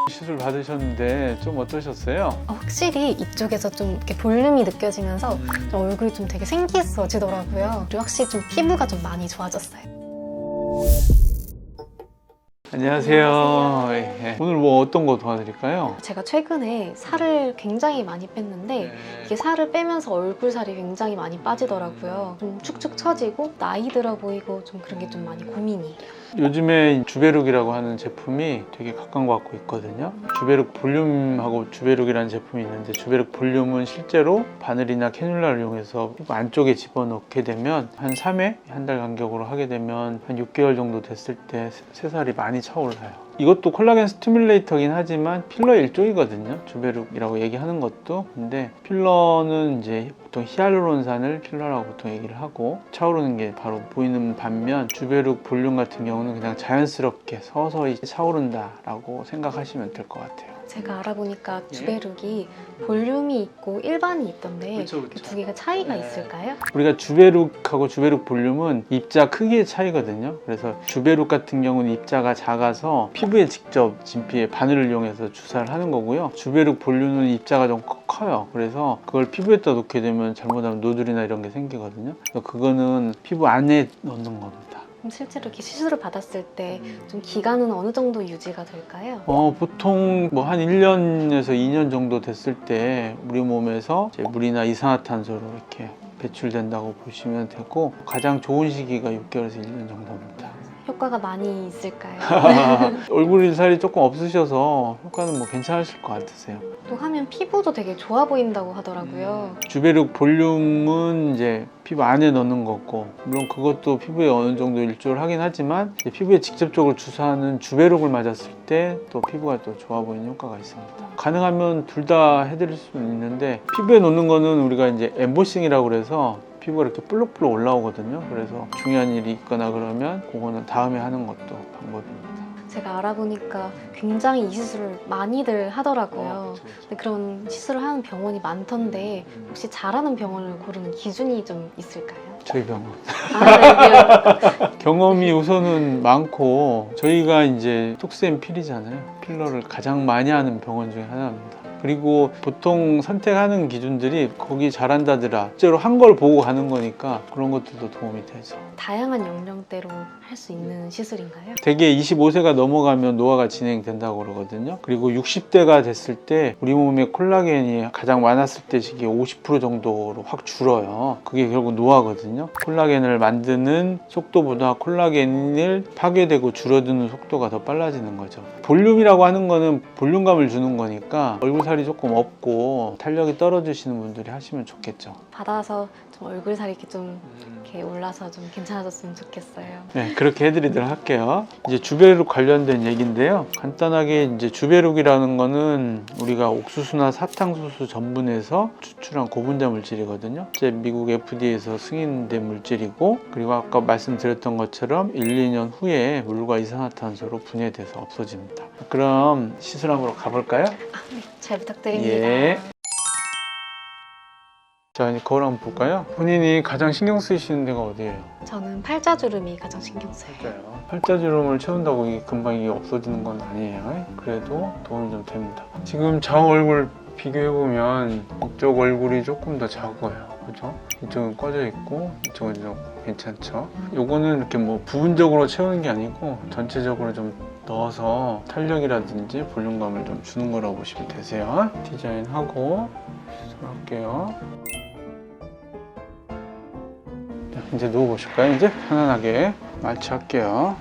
시술 받으셨는데 좀 어떠셨어요? 확실히 이쪽에서 좀 이렇게 볼륨이 느껴지면서 좀 얼굴이 좀 되게 생기있어지더라고요. 그리고 확실히 좀 피부가 좀 많이 좋아졌어요. 안녕하세요. 안녕하세요. 예. 오늘 뭐 어떤 거 도와드릴까요? 제가 최근에 살을 굉장히 많이 뺐는데 이게 살을 빼면서 얼굴 살이 굉장히 많이 빠지더라고요. 좀 축축 처지고 나이 들어 보이고 좀 그런 게 좀 많이 고민이에요. 요즘에 주베룩이라고 하는 제품이 되게 각광받고 있거든요. 주베룩 볼륨하고 주베룩이라는 제품이 있는데, 주베룩 볼륨은 실제로 바늘이나 캐뉼라를 이용해서 피부 안쪽에 집어넣게 되면 한 3회, 한 달 간격으로 하게 되면 한 6개월 정도 됐을 때 새살이 많이 차올라요. 이것도 콜라겐 스티뮬레이터긴 하지만 필러의 일종이거든요. 주베룩이라고 얘기하는 것도. 근데 필러는 이제 보통 히알루론산을 필러라고 보통 얘기를 하고, 차오르는 게 바로 보이는 반면 주베룩 볼륨 같은 경우는 그냥 자연스럽게 서서히 차오른다 라고 생각하시면 될 것 같아요. 제가 알아보니까 주베룩이 볼륨이 있고 일반이 있던데 그쵸. 그 두 개가 차이가 있을까요? 우리가 주베룩하고 주베룩 볼륨은 입자 크기의 차이거든요. 그래서 주베룩 같은 경우는 입자가 작아서 피부에 직접 진피에 바늘을 이용해서 주사를 하는 거고요. 주베룩 볼륨은 입자가 좀 커요. 그래서 그걸 피부에다 놓게 되면 잘못하면 노즐이나 이런 게 생기거든요. 그래서 그거는 피부 안에 넣는 겁니다. 그럼 실제로 이렇게 시술을 받았을 때 좀 기간은 어느 정도 유지가 될까요? 보통 뭐 한 1년에서 2년 정도 됐을 때 우리 몸에서 이제 물이나 이산화탄소로 이렇게 배출된다고 보시면 되고, 가장 좋은 시기가 6개월에서 1년 정도입니다. 효과가 많이 있을까요? 얼굴 살이 조금 없으셔서 효과는 뭐 괜찮으실 것 같으세요. 또 하면 피부도 되게 좋아 보인다고 하더라고요. 주베룩 볼륨은 이제 피부 안에 넣는 거고, 물론 그것도 피부에 어느 정도 일조를 하긴 하지만 이제 피부에 직접적으로 주사하는 주베룩을 맞았을 때 또 피부가 또 좋아 보이는 효과가 있습니다. 가능하면 둘 다 해드릴 수는 있는데, 피부에 놓는 거는 우리가 이제 엠보싱이라고 그래서 피부가 이렇게 볼록볼록 올라오거든요. 그래서 중요한 일이 있거나 그러면 그거는 다음에 하는 것도 방법입니다. 제가 알아보니까 굉장히 이 시술을 많이들 하더라고요. 근데 그런 시술을 하는 병원이 많던데 혹시 잘하는 병원을 고르는 기준이 좀 있을까요? 저희 병원 네. 경험이 우선은 많고, 저희가 이제 톡스앤필이잖아요. 필러를 가장 많이 하는 병원 중에 하나입니다. 그리고 보통 선택하는 기준들이 거기 잘한다더라, 실제로 한 걸 보고 가는 거니까 그런 것들도 도움이 되죠. 다양한 연령대로 할 수 있는 시술인가요? 대개 25세가 넘어가면 노화가 진행된다고 그러거든요. 그리고 60대가 됐을 때 우리 몸에 콜라겐이 가장 많았을 때 시기에 50% 정도로 확 줄어요. 그게 결국 노화거든요. 콜라겐을 만드는 속도보다 콜라겐을 파괴되고 줄어드는 속도가 더 빨라지는 거죠. 볼륨이라고 하는 거는 볼륨감을 주는 거니까 얼굴 살이 조금 없고 탄력이 떨어지시는 분들이 하시면 좋겠죠. 받아서 좀 얼굴 살이 이렇게 좀 이렇게 올라서 좀 괜찮아졌으면 좋겠어요. 네, 그렇게 해드리도록 할게요. 이제 주베룩 관련된 얘기인데요. 간단하게 이제 주베룩이라는 거는 우리가 옥수수나 사탕수수 전분에서 추출한 고분자 물질이거든요. 이제 미국 FDA에서 승인된 물질이고, 그리고 아까 말씀드렸던 것처럼 1, 2년 후에 물과 이산화탄소로 분해돼서 없어집니다. 그럼 시술함으로 가볼까요? 네, 잘 부탁드립니다. 예. 자, 이제 거울 한번 볼까요? 본인이 가장 신경 쓰이시는 데가 어디예요? 저는 팔자주름이 가장 신경 쓰여요. 맞아요. 팔자주름을 채운다고 이게 금방 이게 없어지는 건 아니에요. 그래도 도움이 좀 됩니다. 지금 좌우 얼굴 비교해보면 이쪽 얼굴이 조금 더 작아요. 그죠? 이쪽은 꺼져 있고 이쪽은 좀 괜찮죠? 요거는 이렇게 뭐 부분적으로 채우는 게 아니고 전체적으로 좀 넣어서 탄력이라든지 볼륨감을 좀 주는 거라고 보시면 되세요. 디자인하고 시술할게요. 이제 누워보실까요? 이제 편안하게 마취할게요.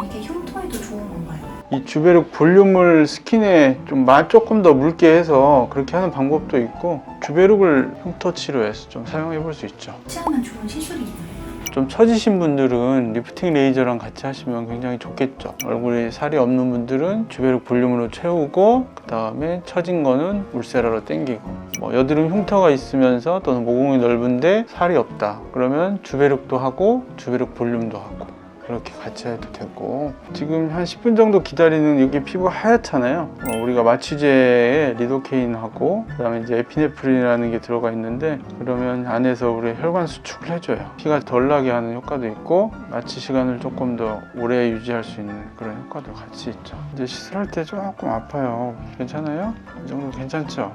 이게 흉터에도 좋은 건가요? 이 주베룩 볼륨을 스킨에 좀 조금 더 묽게 해서 그렇게 하는 방법도 있고, 주베룩을 흉터 치료해서 좀 사용해 볼 수 있죠. 치하면 좋은 시술이 있나요? 좀 처지신 분들은 리프팅 레이저랑 같이 하시면 굉장히 좋겠죠. 얼굴에 살이 없는 분들은 주베룩 볼륨으로 채우고, 그 다음에 처진 거는 울세라로 당기고, 뭐 여드름 흉터가 있으면서 또는 모공이 넓은데 살이 없다 그러면 주베룩도 하고 주베룩 볼륨도 하고, 그렇게 같이 해도 되고 지금 한 10분 정도 기다리는 이게 피부가 하얗잖아요. 우리가 마취제에 리도케인하고 그다음에 이제 에피네프린이라는 게 들어가 있는데 그러면 안에서 우리 혈관 수축을 해줘요. 피가 덜 나게 하는 효과도 있고 마취 시간을 조금 더 오래 유지할 수 있는 그런 효과도 같이 있죠. 이제 시술할 때 조금 아파요. 괜찮아요? 이 정도 괜찮죠?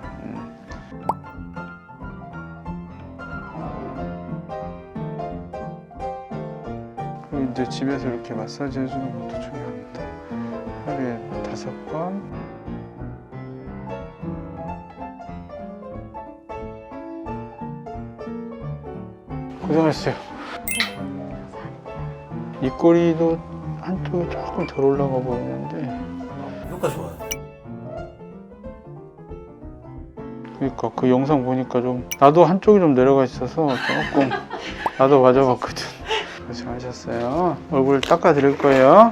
그리고 이제 집에서 이렇게 마사지 해주는 것도 중요합니다. 하루에 5번. 고생하셨어요. 입꼬리도 한쪽이 조금 덜 올라가 보이는데 효과 좋아요. 그러니까 그 영상 보니까 좀 나도 한쪽이 좀 내려가 있어서 조금 나도 맞아봤거든. 고생하셨어요. 얼굴 닦아드릴 거예요.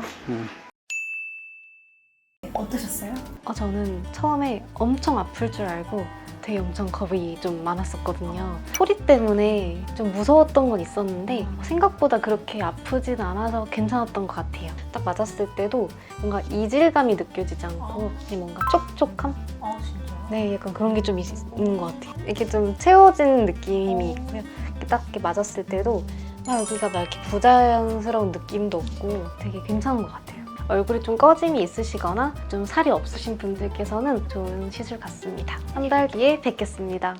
어떠셨어요? 저는 처음에 엄청 아플 줄 알고 되게 엄청 겁이 좀 많았었거든요. 소리 때문에 좀 무서웠던 건 있었는데 생각보다 그렇게 아프진 않아서 괜찮았던 것 같아요. 딱 맞았을 때도 뭔가 이질감이 느껴지지 않고 그냥 뭔가 촉촉함? 아 진짜요? 네, 약간 그런 게 좀 있는 것 같아요. 이렇게 좀 채워진 느낌이 있고요. 이렇게 딱 이렇게 맞았을 때도 여기가 막 이렇게 부자연스러운 느낌도 없고 되게 괜찮은 것 같아요. 얼굴에 좀 꺼짐이 있으시거나 좀 살이 없으신 분들께서는 좋은 시술 같습니다. 한 달 뒤에 뵙겠습니다.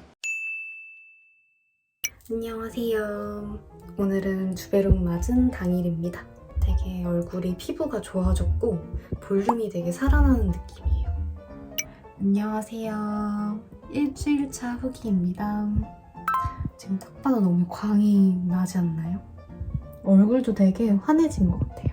안녕하세요. 오늘은 주베룩 맞은 당일입니다. 되게 얼굴이 피부가 좋아졌고 볼륨이 되게 살아나는 느낌이에요. 안녕하세요. 일주일차 후기입니다. 지금 딱 봐도 너무 광이 나지 않나요? 얼굴도 되게 환해진 것 같아요.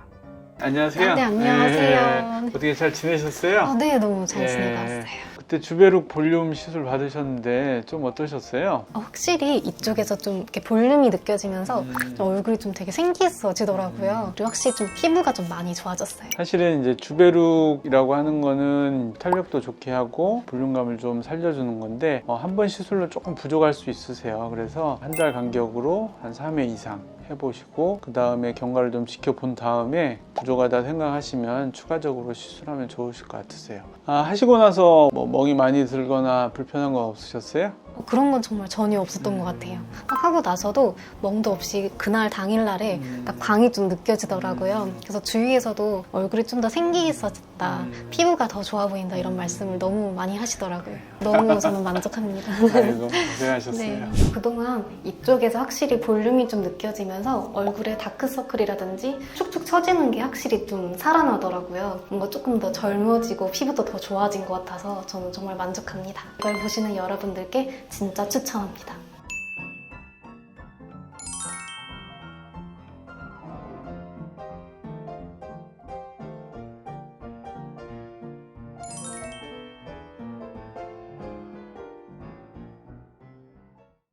안녕하세요. 네, 안녕하세요. 어떻게 잘 지내셨어요? 네, 너무 잘 예. 지내고 왔어요. 그때 주베룩 볼륨 시술 받으셨는데 좀 어떠셨어요? 확실히 이쪽에서 좀 이렇게 볼륨이 느껴지면서 좀 얼굴이 좀 되게 생기했어지더라고요. 그리고 확실히 좀 피부가 좀 많이 좋아졌어요. 사실은 이제 주베룩이라고 하는 거는 탄력도 좋게 하고 볼륨감을 좀 살려주는 건데 한 번 시술로 조금 부족할 수 있으세요. 그래서 한 달 간격으로 한 3회 이상 해보시고 그 다음에 경과를 좀 지켜본 다음에 부족하다 생각하시면 추가적으로 시술하면 좋으실 것 같으세요. 하시고 나서 뭐 멍이 많이 들거나 불편한 거 없으셨어요? 그런 건 정말 전혀 없었던 것 같아요. 하고 나서도 멍도 없이 그날 당일날에 딱 광이 좀 느껴지더라고요. 그래서 주위에서도 얼굴이 좀 더 생기했어졌다, 피부가 더 좋아 보인다 이런 말씀을 너무 많이 하시더라고요. 너무 저는 만족합니다. 아이고 고생하셨어요. 네. 그동안 이쪽에서 확실히 볼륨이 좀 느껴지면서 얼굴에 다크서클이라든지 축축 처지는 게 확실히 좀 살아나더라고요. 뭔가 조금 더 젊어지고 피부도 더 좋아진 것 같아서 저는 정말 만족합니다. 이걸 보시는 여러분들께 진짜 추천합니다.